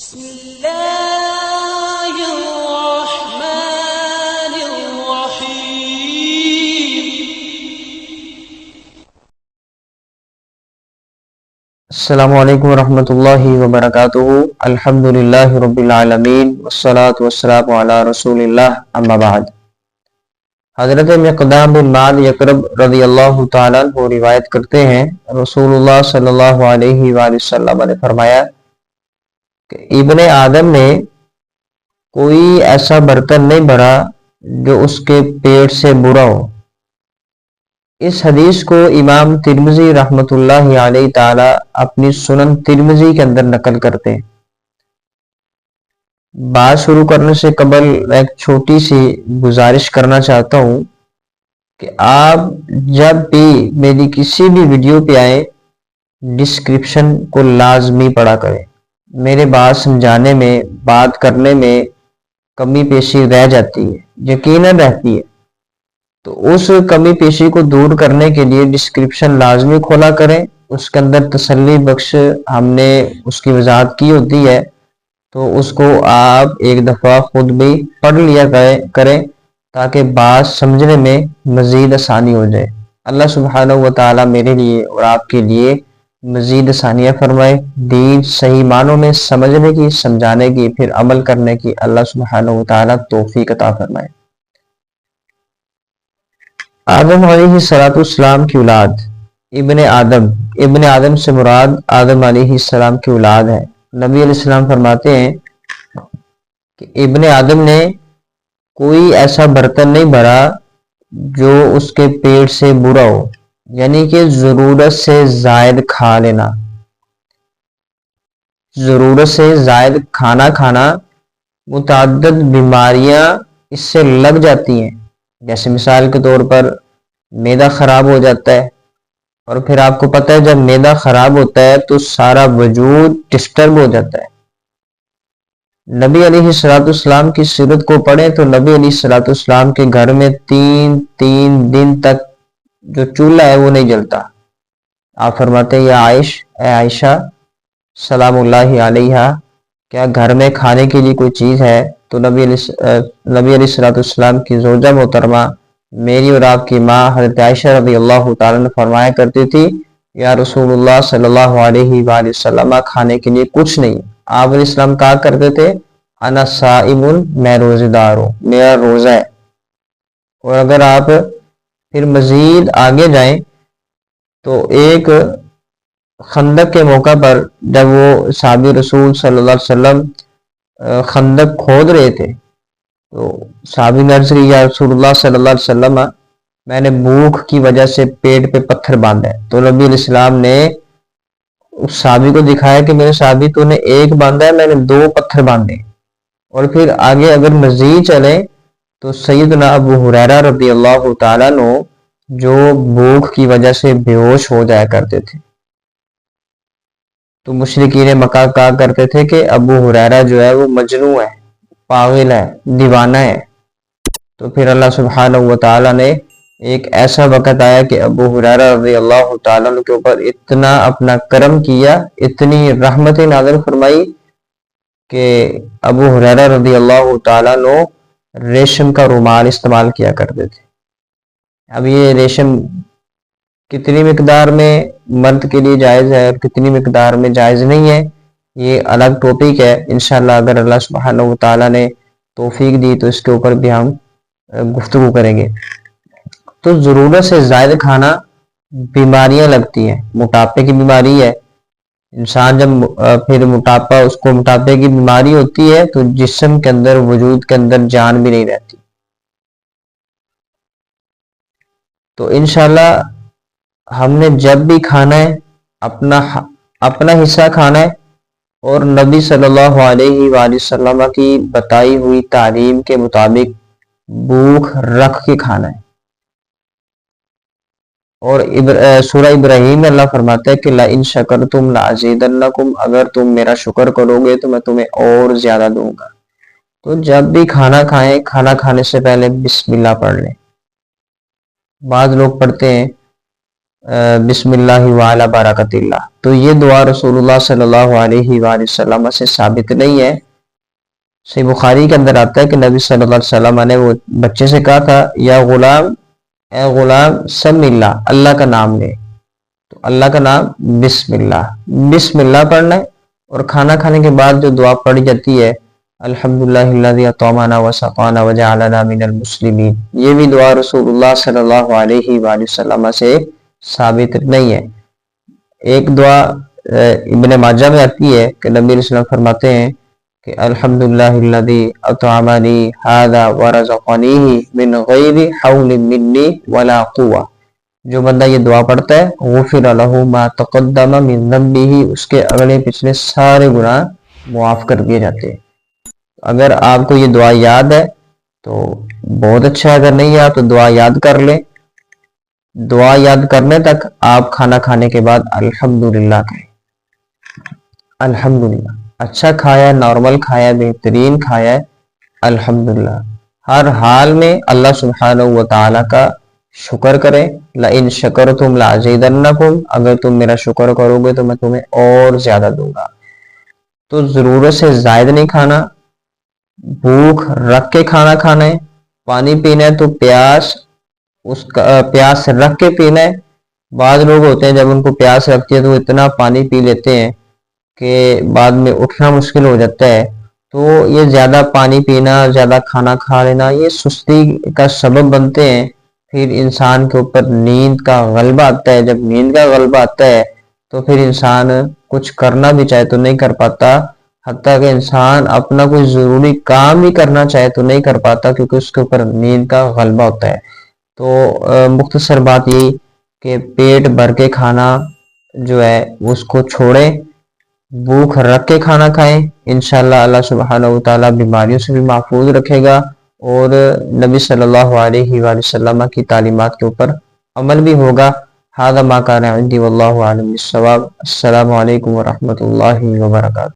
بسم الله الرحمن الرحيم. السلام علیکم ورحمۃ اللہ وبرکاتہ. الحمد للہ رب العالمین والصلاة والسلام علی رسول اللہ اما بعد. حضرت مقدام بن معد یکرب رضی اللہ تعالیٰ عنہ روایت کرتے ہیں، رسول اللہ صلی اللہ علیہ وآلہ وسلم نے فرمایا کہ ابن آدم نے کوئی ایسا برتن نہیں بھرا جو اس کے پیٹ سے برا ہو. اس حدیث کو امام ترمذی رحمۃ اللہ علیہ تعالی اپنی سنن ترمذی کے اندر نقل کرتے ہیں. بات شروع کرنے سے قبل میں ایک چھوٹی سی گزارش کرنا چاہتا ہوں کہ آپ جب بھی میری کسی بھی ویڈیو پہ آئیں ڈسکرپشن کو لازمی پڑھا کریں. میرے بات سمجھانے میں، بات کرنے میں کمی پیشی رہ جاتی ہے، یقیناً رہتی ہے. تو اس کمی پیشی کو دور کرنے کے لیے ڈسکرپشن لازمی کھولا کریں. اس کے اندر تسلی بخش ہم نے اس کی وضاحت کی ہوتی ہے، تو اس کو آپ ایک دفعہ خود بھی پڑھ لیا کریں تاکہ بات سمجھنے میں مزید آسانی ہو جائے. اللہ سبحانہ و تعالیٰ میرے لیے اور آپ کے لیے مزید آسانیاں فرمائے. دین صحیح معنوں میں سمجھنے کی، سمجھانے کی، پھر عمل کرنے کی اللہ سبحانہ و تعالیٰ توفیق عطا فرمائے. آدم علیہ السلام کی اولاد ابن آدم سے مراد آدم علیہ السلام کی اولاد ہے. نبی علیہ السلام فرماتے ہیں کہ ابن آدم نے کوئی ایسا برتن نہیں بھرا جو اس کے پیٹ سے برا ہو، یعنی کہ ضرورت سے زائد کھا لینا. ضرورت سے زائد کھانا متعدد بیماریاں اس سے لگ جاتی ہیں. جیسے مثال کے طور پر معدہ خراب ہو جاتا ہے، اور پھر آپ کو پتہ ہے جب معدہ خراب ہوتا ہے تو سارا وجود ڈسٹرب ہو جاتا ہے. نبی علیہ السلام کی سیرت کو پڑھیں تو نبی علیہ السلام کے گھر میں تین دن تک جو چولہا ہے وہ نہیں جلتا. آپ فرماتے ہیں یا اے عائشہ سلام اللہ علیہ، کیا گھر میں کھانے کے لیے کوئی چیز ہے؟ تو نبی علیہ السلام کی زوجہ محترمہ میری اور آپ کی ماں حضرت عائشہ رضی اللہ تعالیٰ نے فرمایا کرتی تھی یا رسول اللہ صلی اللہ علیہ وآلہ وسلم کھانے کے لیے کچھ نہیں. آپ علیہ السلام کہا کرتے تھے انا صائم، میں روزہ دار ہوں، میرا روزہ ہے. اور اگر آپ پھر مزید آگے جائیں تو ایک خندق کے موقع پر جب وہ صحابی رسول صلی اللہ علیہ وسلم خندق کھود رہے تھے تو صحابی نے عرض کی یا رسول اللہ صلی اللہ علیہ وسلم میں نے بھوک کی وجہ سے پیٹ پہ پتھر باندھا ہے. تو نبی علیہ السلام نے اس صحابی کو دکھایا کہ میرے صحابی تو نے ایک باندھا ہے، میں نے 2 پتھر باندھے. اور پھر آگے اگر مزید چلیں تو سیدنا ابو ہریرہ رضی اللہ تعالیٰ عنہ جو بھوک کی وجہ سے بے ہوش ہو جایا کرتے تھے، تو مشرکین مکہ کہا کرتے تھے کہ ابو ہریرہ جو ہے وہ مجنون ہے، پاگل ہے، دیوانہ ہے. تو پھر اللہ سبحانہ و تعالیٰ نے ایک ایسا وقت آیا کہ ابو ہریرہ رضی اللہ تعالیٰ عنہ کے اوپر اتنا اپنا کرم کیا، اتنی رحمت نازل فرمائی کہ ابو ہریرہ رضی اللہ تعالیٰ عنہ ریشم کا رومال استعمال کیا کرتے تھے. اب یہ ریشم کتنی مقدار میں مرد کے لیے جائز ہے اور کتنی مقدار میں جائز نہیں ہے یہ الگ ٹاپک ہے. انشاءاللہ اگر اللہ سبحانہ و تعالیٰ نے توفیق دی تو اس کے اوپر بھی ہم گفتگو کریں گے. تو ضرورت سے زائد کھانا بیماریاں لگتی ہیں. موٹاپے کی بیماری ہے، انسان جب پھر اس کو موٹاپے کی بیماری ہوتی ہے تو جسم کے اندر، وجود کے اندر جان بھی نہیں رہتی. تو انشاءاللہ ہم نے جب بھی کھانا ہے اپنا حصہ کھانا ہے اور نبی صلی اللہ علیہ وآلہ وسلم کی بتائی ہوئی تعلیم کے مطابق بھوک رکھ کے کھانا ہے. اور سورہ ابراہیم میں اللہ فرماتا ہے کہ لَإِن شَكَرْتُمْ لَأَزِيدَنَّكُمْ، اگر تم میرا شکر کرو گے تو میں تمہیں اور زیادہ دوں گا. تو جب بھی کھانا کھائیں، کھانا کھانے سے پہلے بسم اللہ پڑھ لیں. بعض لوگ پڑھتے ہیں بسم اللہ وعلی برکت اللہ. تو یہ دعا رسول اللہ صلی اللہ علیہ وآلہ وسلم سے ثابت نہیں ہے. صحیح بخاری کے اندر آتا ہے کہ نبی صلی اللہ علیہ وسلم نے وہ بچے سے کہا تھا یا غلام، اے غلام سم اللہ، اللہ کا نام لے. تو اللہ کا نام بسم اللہ پڑھنا ہے. اور کھانا کھانے کے بعد جو دعا پڑھی جاتی ہے الحمدللہ الذی اطعمنا وسقانا وجعلنا من المسلمین، یہ بھی دعا رسول اللہ صلی اللہ علیہ وآلہ وسلم سے ثابت نہیں ہے. ایک دعا ابن ماجہ میں آتی ہے کہ نبی علیہ السلام فرماتے ہیں کہ الحمدللہ الذی اطعمنی ھذا ورزقنیہ من غیر حول منی ولا قوہ. جو بندہ یہ دعا پڑھتا ہے غفر لہ ما تقدم من ذنبہ، اس کے اگلے پچھلے سارے گناہ معاف کر دیے جاتے ہیں. اگر آپ کو یہ دعا یاد ہے تو بہت اچھا ہے، اگر نہیں یاد تو دعا یاد کر لیں. دعا یاد کرنے تک آپ کھانا کھانے کے بعد الحمدللہ کہیں. الحمدللہ، اچھا کھایا، نارمل کھایا، بہترین کھایا، الحمدللہ. ہر حال میں اللہ سبحانہ و تعالی کا شکر کریں. لئن شکرتم لازیدنکم، اگر تم میرا شکر کرو گے تو میں تمہیں اور زیادہ دوں گا. تو ضرورت سے زائد نہیں کھانا، بھوک رکھ کے کھانا کھانا ہے. پانی پینا ہے تو پیاس رکھ کے پینا ہے. بعض لوگ ہوتے ہیں جب ان کو پیاس رکھتی ہے تو وہ اتنا پانی پی لیتے ہیں کہ بعد میں اٹھنا مشکل ہو جاتا ہے. تو یہ زیادہ پانی پینا، زیادہ کھانا کھا لینا، یہ سستی کا سبب بنتے ہیں. پھر انسان کے اوپر نیند کا غلبہ آتا ہے. جب نیند کا غلبہ آتا ہے تو پھر انسان کچھ کرنا بھی چاہے تو نہیں کر پاتا. حتیٰ کہ انسان اپنا کوئی ضروری کام بھی کرنا چاہے تو نہیں کر پاتا کیونکہ اس کے اوپر نیند کا غلبہ ہوتا ہے. تو مختصر بات یہی کہ پیٹ بھر کے کھانا جو ہے اس کو چھوڑیں، بھوک رکھ کے کھانا کھائیں. انشاءاللہ اللہ سبحانہ و تعالیٰ بیماریوں سے بھی محفوظ رکھے گا اور نبی صلی اللہ علیہ وآلہ وسلم کی تعلیمات کے اوپر عمل بھی ہوگا. ھذا ما کان عندی واللہ اعلم بالصواب. السلام علیکم ورحمۃ اللہ وبرکاتہ.